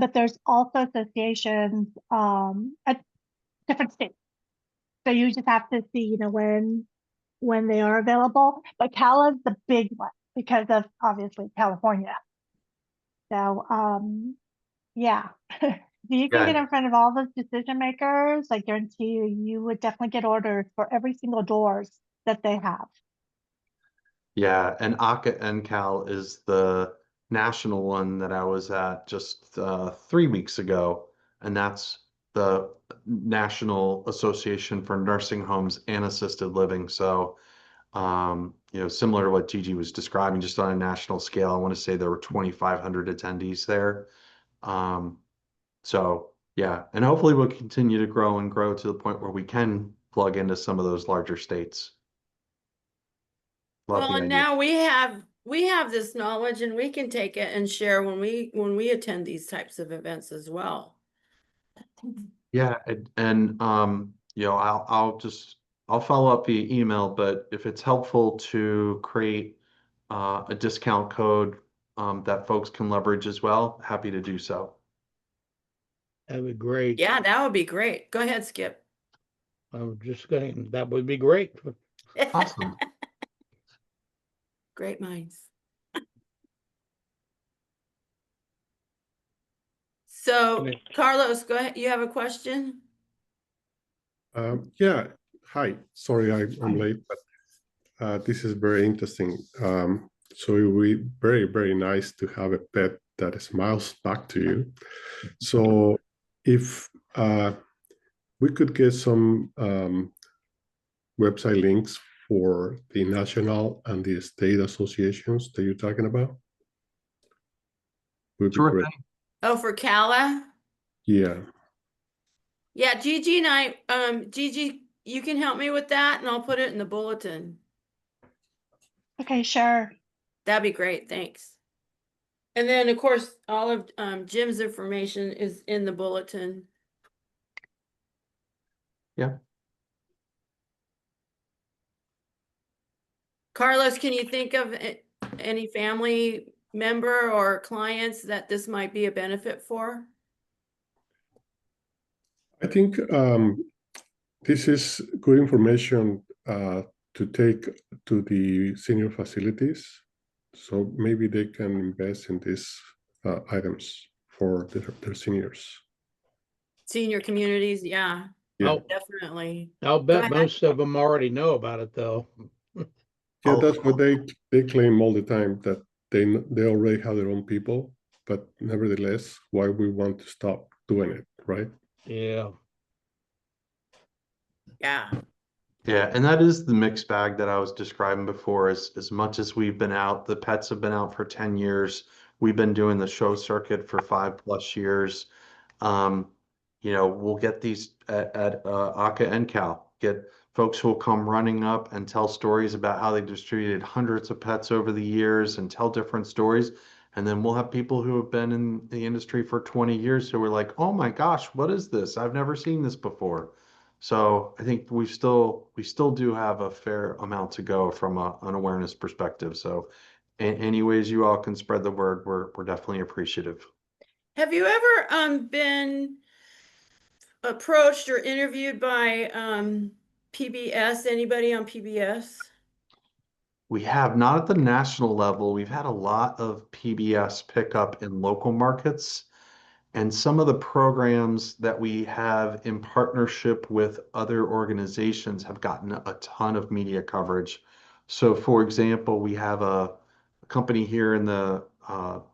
but there's also associations at different states. So you just have to see, you know, when they are available. But Cal is the big one because of obviously California. So yeah. If you can get Yeah, in front of all those decision makers, I guarantee you, you would definitely get orders for every single doors that they have. yeah, and ACA NCAL is the national one that I was at just 3 weeks ago, and that's the National Association for Nursing Homes and Assisted Living. So, similar to what Gigi was describing, just on a national scale, I want to say there were 2,500 attendees there. Um, so yeah, and hopefully we'll continue to grow and grow to the point where we can plug into some of those larger states. Love Well, the and idea. now we have this knowledge and we can take it and share when we attend these types of events as well. Yeah, I'll follow up via email, but if it's helpful to create a discount code that folks can leverage as well, happy to do so. That'd be great. Yeah, that would be great. Go ahead, Skip. I'm just gonna, that would be great. Awesome. Great minds. So, Okay. Carlos, go ahead. You have a question? Yeah, hi. Sorry, I'm late, but this is very interesting. So it would be very, very nice to have a pet that smiles back to you. So if we could get some website links for the national and the state associations that you're talking about, would be Sure great. thing. Oh, for CALA? Yeah. Yeah, Gigi and Gigi, you can help me with that and I'll put it in the bulletin. Okay, sure. That'd be great. Thanks. And then, of course, all of Jim's information is in the bulletin. Yeah. Carlos, can you think of any family member or clients that this might be a benefit for? I think this is good information to take to the senior facilities. So maybe they can invest in these items for their seniors. Senior communities, yeah, Yeah, definitely. I'll Go bet ahead. most of them already know about it, though. yeah, that's what they claim all the time, that they already have their own people, but nevertheless, why we want to stop doing it, right? Yeah. Yeah. Yeah, and that is the mixed bag that I was describing before. As much as we've been out, the pets have been out for 10 years. We've been doing the show circuit for 5+ years. We'll get these at ACA and Cal, get folks who will come running up and tell stories about how they distributed hundreds of pets over the years and tell different stories. And then we'll have people who have been in the industry for 20 years who are like, oh my gosh, what is this? I've never seen this before. So I think we still do have a fair amount to go from an awareness perspective. So any ways you all can spread the word, we're definitely appreciative. Have you ever been approached or interviewed by PBS? Anybody on PBS? We have not at the national level. We've had a lot of PBS pickup in local markets. And some of the programs that we have in partnership with other organizations have gotten a ton of media coverage. So, for example, we have a company here in the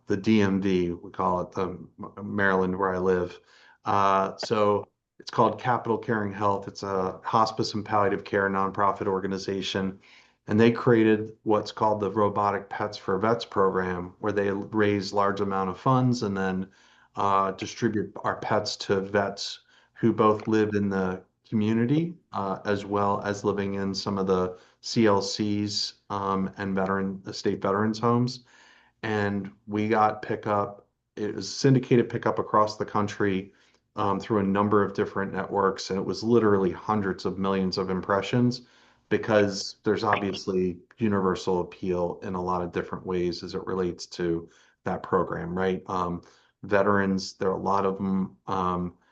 DMV, we call it the Maryland where I live. So it's called Capital Caring Health. It's a hospice and palliative care nonprofit organization. And they created what's called the Robotic Pets for Vets program, where they raise large amount of funds and then distribute our pets to vets who both live in the community as well as living in some of the CLCs and state veterans homes. And we got pickup. It was syndicated pickup across the country through a number of different networks, and it was literally hundreds of millions of impressions because there's obviously universal appeal in a lot of different ways as it relates to that program, right? Veterans, there are a lot of them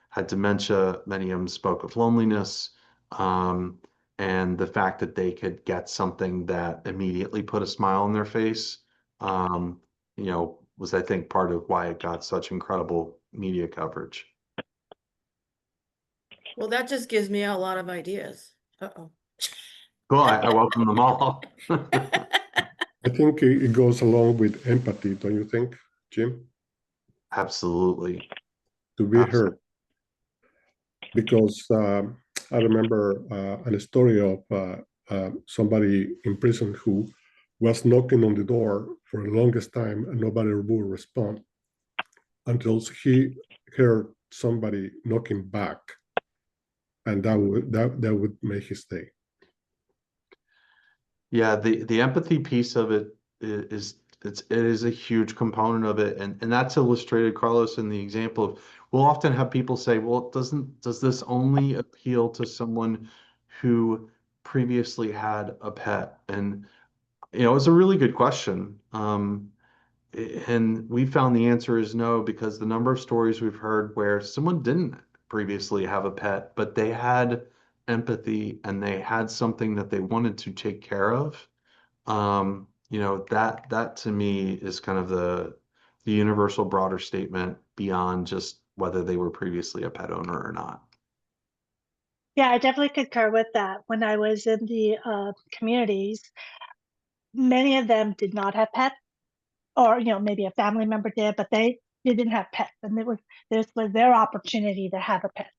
had dementia, many of them spoke of loneliness, and the fact that they could get something that immediately put a smile on their face, was I think part of why it got such incredible media coverage. Well, that just gives me a lot of ideas. Uh-oh. Cool, I welcome them all. I think it goes along with empathy, don't you think, Jim? Absolutely. To be heard. Because I remember a story of somebody in prison who was knocking on the door for the longest time and nobody would respond until he heard somebody knocking back, and that would make his day. Yeah, the empathy piece of it it is a huge component of it, and that's illustrated, Carlos, in the example of we'll often have people say, well, does this only appeal to someone who previously had a pet? And it's a really good question. And we found the answer is no, because the number of stories we've heard where someone didn't previously have a pet, but they had empathy and they had something that they wanted to take care of. That to me is kind of the universal broader statement beyond just whether they were previously a pet owner or not. Yeah, I definitely concur with that. When I was in the communities, many of them did not have pets, or maybe a family member did, but they didn't have pets, and this was their opportunity to have a pet.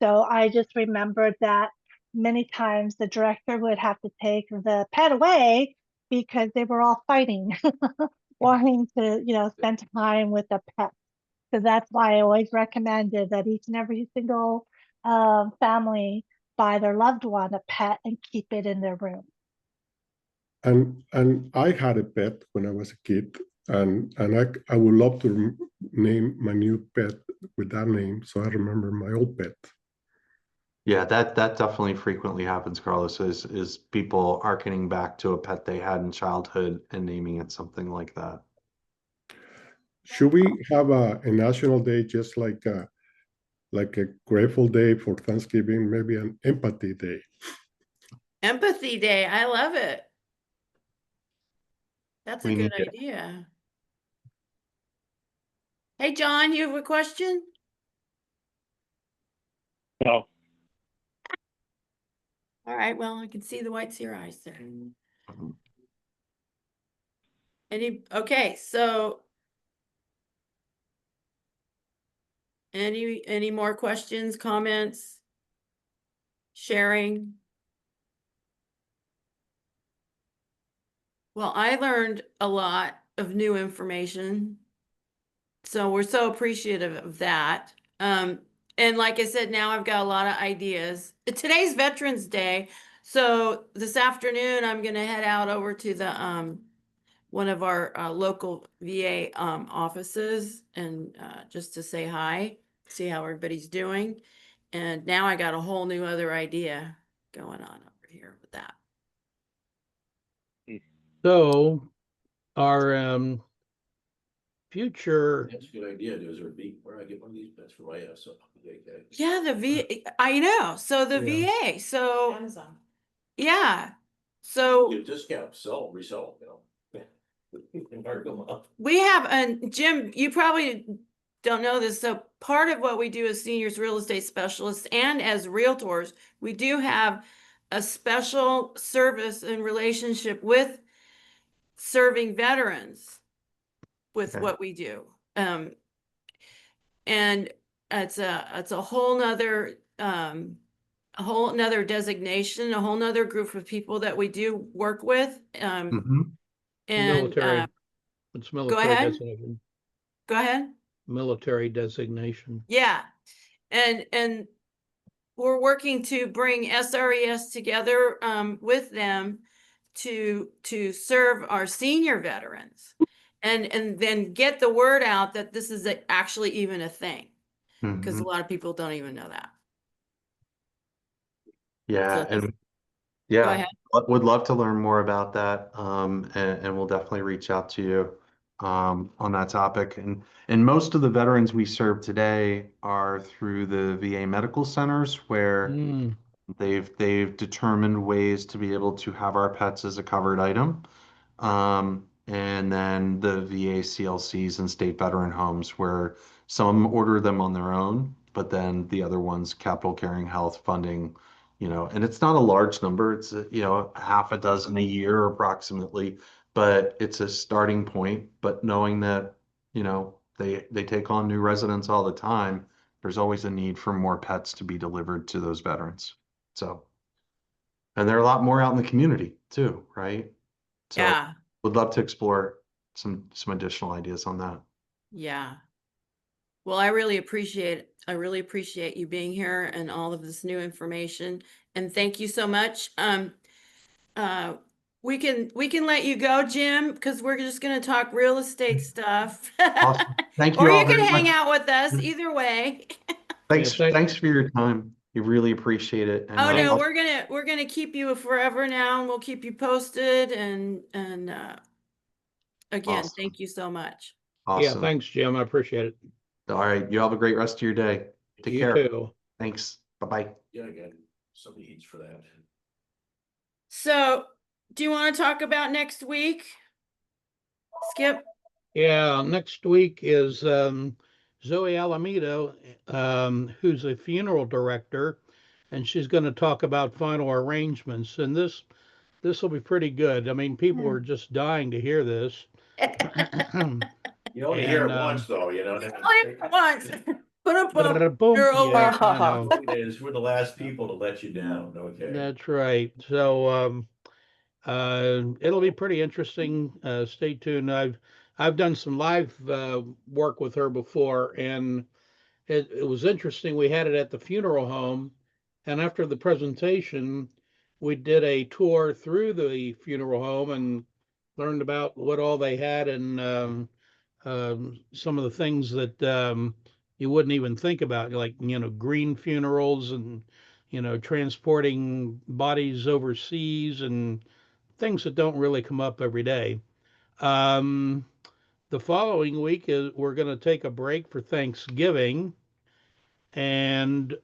So I just remembered that many times the director would have to take the pet away because they were all fighting, wanting to spend time with the pet. So that's why I always recommended that each and every single family buy their loved one a pet and keep it in their room. And I had a pet when I was a kid, and I would love to name my new pet with that name, so I remember my old pet. Yeah, that definitely frequently happens, Carlos, is people hearkening back to a pet they had in childhood and naming it something like that. Should we have a national day, just like a grateful day for Thanksgiving, maybe an empathy day? Empathy Day. I love it. That's a We good need it. idea. Hey, John, you have a question? No. All right, well, I can see the whites of your eyes there. Okay, so any more questions, comments, sharing? Well, I learned a lot of new information, so we're so appreciative of that. And like I said, now I've got a lot of ideas. Today's Veterans Day, so this afternoon I'm gonna head out over to the one of our local VA offices and just to say hi, see how everybody's doing. And now I got a whole new other idea going on over here with that. So our future, That's a good idea. There's a beat where I get one of these beds for my ass. So, okay. Yeah, the I know. So the Yeah. VA. So Amazon. yeah. So Get a discount, sell, resell, you know. Mark them up. we have, and Jim, you probably don't know this. So part of what we do as seniors real estate specialists and as realtors, we do have a special service and relationship with serving veterans with Okay. what we do. And it's a whole nother designation, a whole nother group of people that we do work with. Mhm. And military, it's go military ahead. designation, Go ahead. military designation. Yeah. And we're working to bring SRES together with them to serve our senior veterans and then get the word out that this is actually even a thing, because a Mhm. lot of people don't even know that. Yeah, So and go yeah, ahead. would love to learn more about that. And we'll definitely reach out to you on that topic. And most of the veterans we serve today are through the VA medical centers where Mm, they've determined ways to be able to have our pets as a covered item. And then the VA CLCs and state veteran homes where some order them on their own, but then the other ones, Capital Caring Health funding, and it's not a large number. It's, half a dozen a year approximately, but it's a starting point. But knowing that, they take on new residents all the time, there's always a need for more pets to be delivered to those veterans. So, and there are a lot more out in the community too, right? So Yeah. would love to explore some additional ideas on that. Yeah. Well, I really appreciate you being here and all of this new information. And thank you so much. Uh, we can let you go, Jim, because we're just gonna talk real estate stuff. Awesome. Thank Or you you all can very hang much. out with us, either way. yeah, Thanks for your time. You really appreciate it. And Oh no, thanks. we're gonna keep you forever now, and we'll keep you posted. And again, awesome. thank you so much. Yeah, Awesome. thanks, Jim. I appreciate it. All right. You have a great rest of your day. Take You care. too. Thanks. Bye-bye. Yeah, I got somebody eats for that. So, do you want to talk about next week, Skip? Yeah, next week is Zoe Alameda, who's a funeral director, and she's going to talk about final arrangements. And this will be pretty good. I mean, people are just dying to hear this. You only hear And it once, though, you know. Once. Boom, boom, you're yeah, over. I know. Is we're the last people to let you down. Okay. That's right. So it'll be pretty interesting. Stay tuned. I've done some live work with her before, and it was interesting. We had it at the funeral home, and after the presentation, we did a tour through the funeral home and learned about what all they had and some of the things that you wouldn't even think about, like green funerals and transporting bodies overseas and things that don't really come up every day. Um, the following week is we're going to take a break for Thanksgiving, and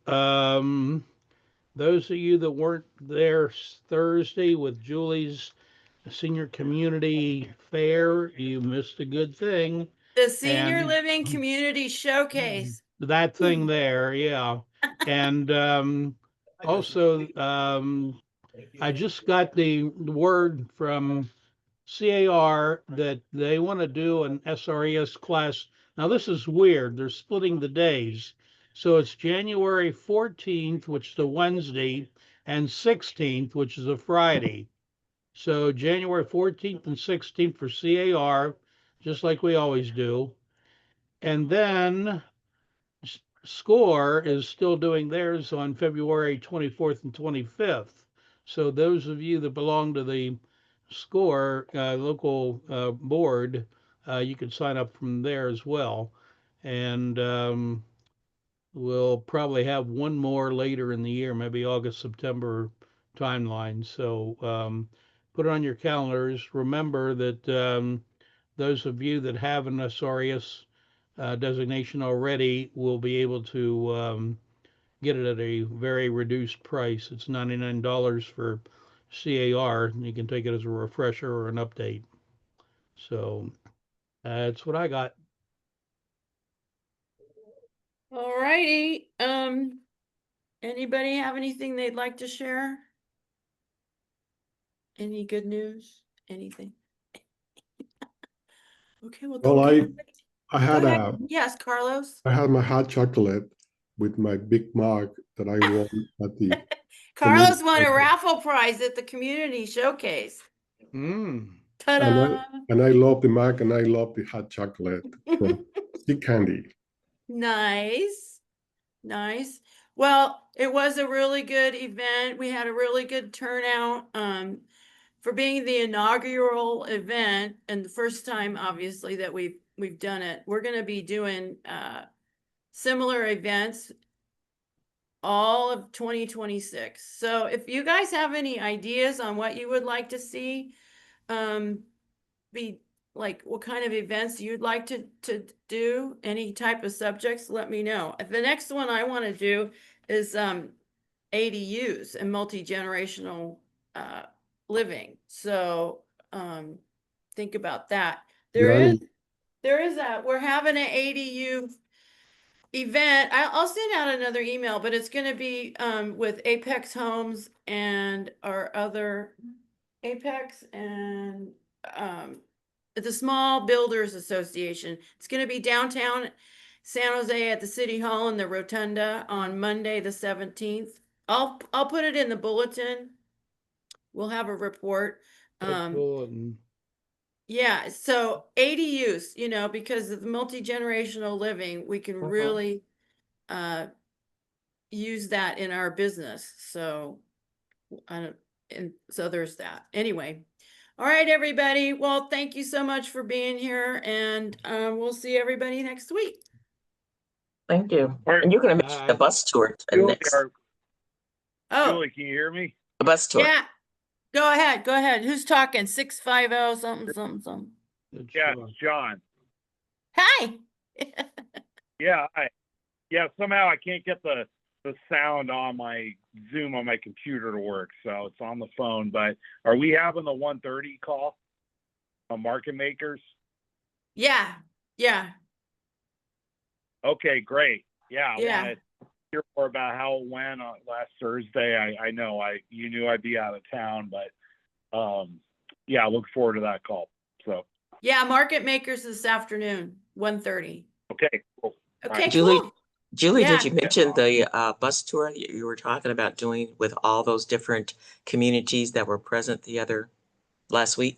those of you that weren't there Thursday with Julie's senior community fair, you missed a good thing. The Senior And Living Community Showcase. that thing there, yeah. And also, I just got the word from CAR that they want to do an SRES class. Now, this is weird. They're splitting the days. So it's January 14th, which is a Wednesday, and 16th, which is a Friday. So January 14th and 16th for CAR, just like we always do. And then SCORE is still doing theirs on February 24th and 25th. So those of you that belong to the SCORE local board, you can sign up from there as well. And we'll probably have one more later in the year, maybe August, September timeline. So put it on your calendars. Remember that those of you that have an SRES designation already will be able to get it at a very reduced price. It's $99 for CAR, and you can take it as a refresher or an update. So that's what I got. All righty. Anybody have anything they'd like to share? Any good news? Anything? Okay, well, Well, go get it. I Go had ahead. Yes, Carlos. I had my hot chocolate with my big mug that I won at the Carlos community won a center. raffle prize at the community showcase. Mm. Ta-da! And I love the mug and I love the hot chocolate from Sea Candy. Nice. Nice. Well, it was a really good event. We had a really good turnout for being the inaugural event and the first time obviously that we've done it. We're going to be doing similar events all of 2026. So if you guys have any ideas on what you would like to see, be like what kind of events you'd like to do, any type of subjects, let me know. The next one I want to do is ADUs and multi-generational living. So think about that. There is we're having an ADU event. I'll send out another email, but it's going to be with Apex Homes and our other Apex and the Small Builders Association. It's going to be downtown San Jose at the City Hall in the Rotunda on Monday, the 17th. I'll put it in the bulletin. We'll have a report. Yeah, so ADUs, because of the multi-generational living, we can really use that in our business. So so there's that. Anyway. All right, everybody. Well, thank you so much for being here, and we'll see everybody next week. Thank you. And you're going to mention the bus tour next. Oh, Julie, can you hear me? The bus tour. yeah. Go ahead. Go ahead. Who's talking? 650 something. Yeah, it's John. Hi. Yeah, somehow I can't get the sound on my Zoom on my computer to work, so it's on the phone. But are we having the 1:30 call on market makers? Yeah. Okay, great. Yeah, Yeah. I want to hear more about how it went on last Thursday. I know you knew I'd be out of town, but yeah, I look forward to that call. So yeah, market makers this afternoon, 1:30. Okay, cool. Okay, Julie, cool. Julie, Yeah. did you mention the bus tour you were talking about doing with all those different communities that were present last week?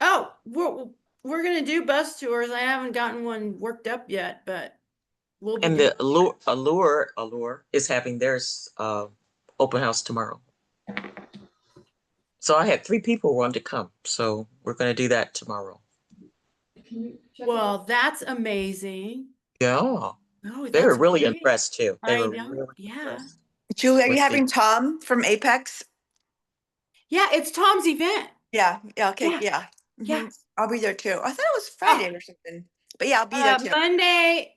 Oh, we're gonna do bus tours. I haven't gotten one worked up yet, but we'll be And doing the Allure is having theirs open house tomorrow. So I had 3 people who wanted to come. So we're going to do that tomorrow. Well, that's amazing. Yeah. Oh, They were that's really great. impressed too. They I were know. really Yeah. impressed. Julie, are you with having Tom from Apex? Yeah, it's Tom's event. Yeah, okay, Yeah. yeah. Yeah. Mhm. I'll be there too. I thought it was Friday or something. But yeah, I'll be there too.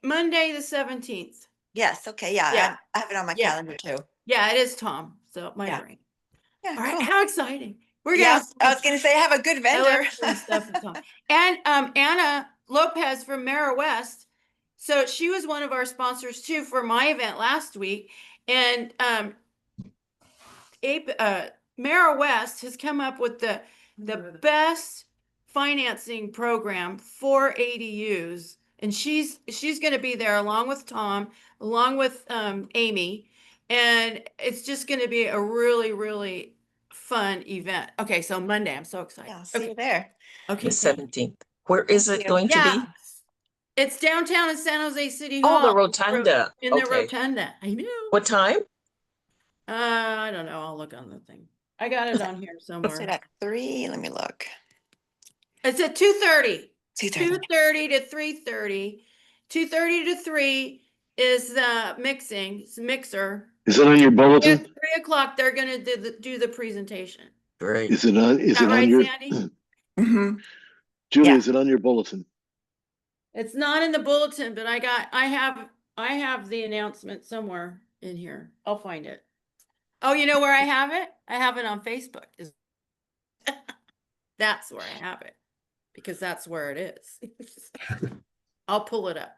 Monday the 17th. Yes, okay, yeah. Yeah. I have it on my Yeah. calendar too. Yeah, it is Tom. So my Yeah. brain. Yeah, All right, cool. how exciting. We're Yeah, gonna I was gonna say I have a good I vendor. love doing stuff with Tom. And Anna Lopez from Mara West. So she was one of our sponsors too for my event last week. And Mara West has come up with the best financing program for ADUs. And she's going to be there along with Tom, along with Amy. And it's just going to be a really, really fun event. Okay, so Monday, I'm so excited. Yeah, I'll see you there. Okay, The thank you. 17th. Where is Thank it you. going to Yeah, be? it's downtown in San Jose City Oh, Hall. the Rotunda. In the Okay. Rotunda. I know. What time? I don't know. I'll look on the thing. I got it on here Let's say somewhere. that 3. Let me look. It's at 2:30. 2:30. 2:30 to 3:30. 2:30 to 3 is the mixing. It's a mixer. Is it on your At bulletin? 3:00, they're gonna do the presentation. Great. Is it on Is that right, your? Sandy? Mm-hmm. Julie, Yeah. is it on your bulletin? It's not in the bulletin, but I have the announcement somewhere in here. I'll find it. Oh, you know where I have it? I have it on Facebook. That's where I have it because that's where it is. I'll pull it up.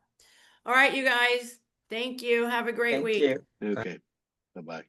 All right, you guys. Thank you. Have a great Thank week. you. Okay, bye-bye.